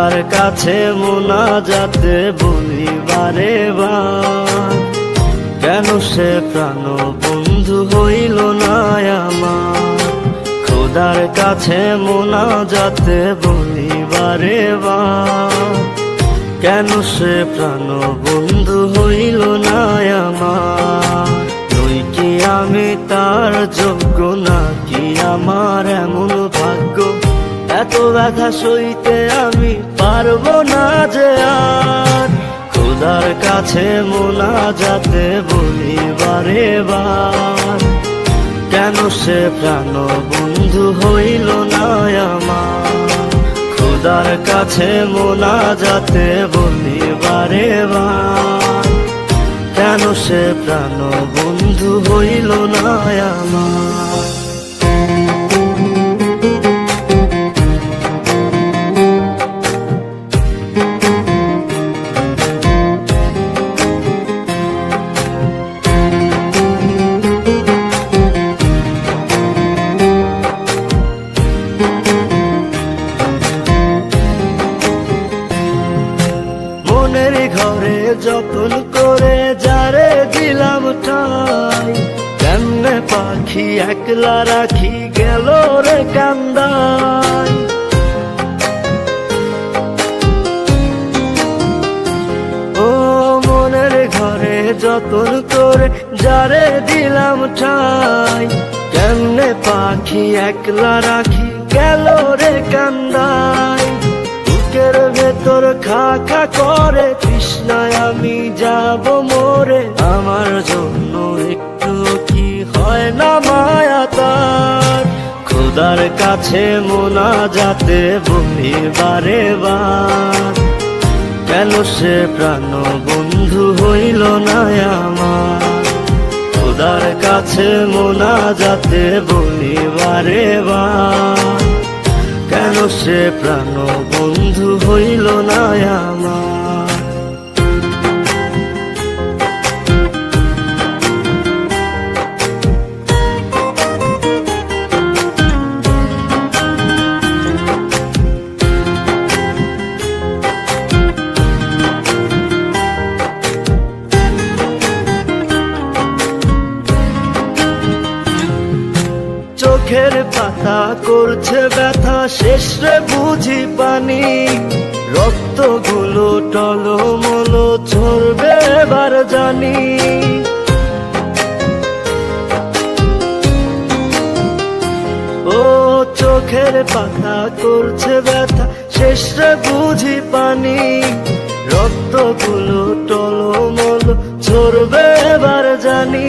খোদার কাছে মোনাজাতে বলি বারে বার, কেন সে প্রাণ বন্ধু হইল না আমার। খোদার কাছে মোনাজাতে বলি বারে বার, কেন সে প্রাণ বন্ধু হইল না আমার। নই কি আমি তার যোগ্য, নাকি আমার এমন ভাগ্য, এত ব্যথা সইতে আমি পারবো না যে আর। খোদার কাছে মোনাজাতে বলি বারে বার, কেন সে প্রাণ বন্ধু হইল না আমার। খোদার কাছে মোনাজাতে বলি বারে বার, কেন সে প্রাণ বন্ধু হইল না আমার। মনের ঘরে যতন করে যারে দিলাম ঠাই, কেমনে পাখি একলা রাখি গেল রে কান্দাই। ও মনের ঘরে যতন করে যারে দিলাম ঠাই, কেমনে পাখি একলা রাখি গেল রে কান্দাই। বুকের ভেতর খা খা করে তৃষ্ণায় আমি যাব মরে, আমার জন্য একটু কি হয় না মায়া তার। খোদার কাছে মোনাজাতে বলি বারে বার, কেন সে প্রাণ বন্ধু হইল না আমার। খোদার কাছে মোনাজাতে বলি বারে বার, কেন সে প্রাণ বন্ধু হইল না আমার। চোখের পাতা করছে ব্যথা, শেষ রে বুঝি পানি। রক্তগুলো টলমলো ঝরবে এবার জানি। ও চোখের পাতা করছে ব্যথা, শেষ রে বুঝি পানি। রক্তগুলো টলমলো ঝরবে এবার জানি।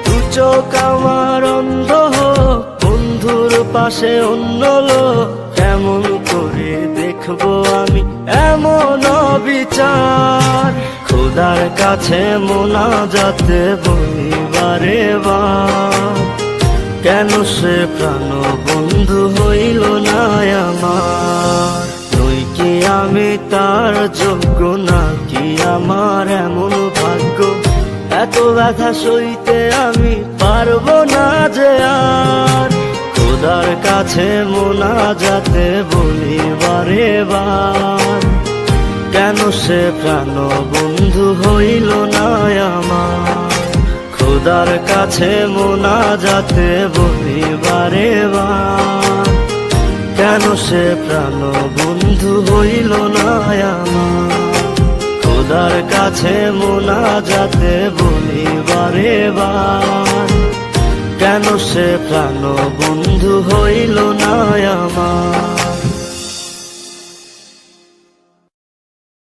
দু চোখ আমার অন্ধ হোক, বন্ধুর পাশে অন্য লোক, কেমন করে দেখবো আমি এমন অবিচার। খোদার কাছে মোনাজাতে বলি বারে বার, কেন সে প্রাণ বন্ধু হইল না আমার। নই কি আমি তার যোগ্য, নাকি আমার এমন ভাগ্য, এত ব্যথা সইতে আমি পারবো না যে আর। খোদার কাছে মোনাজাতে বলি বারে বার, কেন সে প্রাণ বন্ধু হইল না আমার। খোদার কাছে মোনাজাতে বলি বারে বার, কেন সে প্রাণ বন্ধু হইল না আমার। খোদার কাছে মোনাজাতে বলি বারে বার, কেন সে প্রাণ বন্ধু হইল না আমার।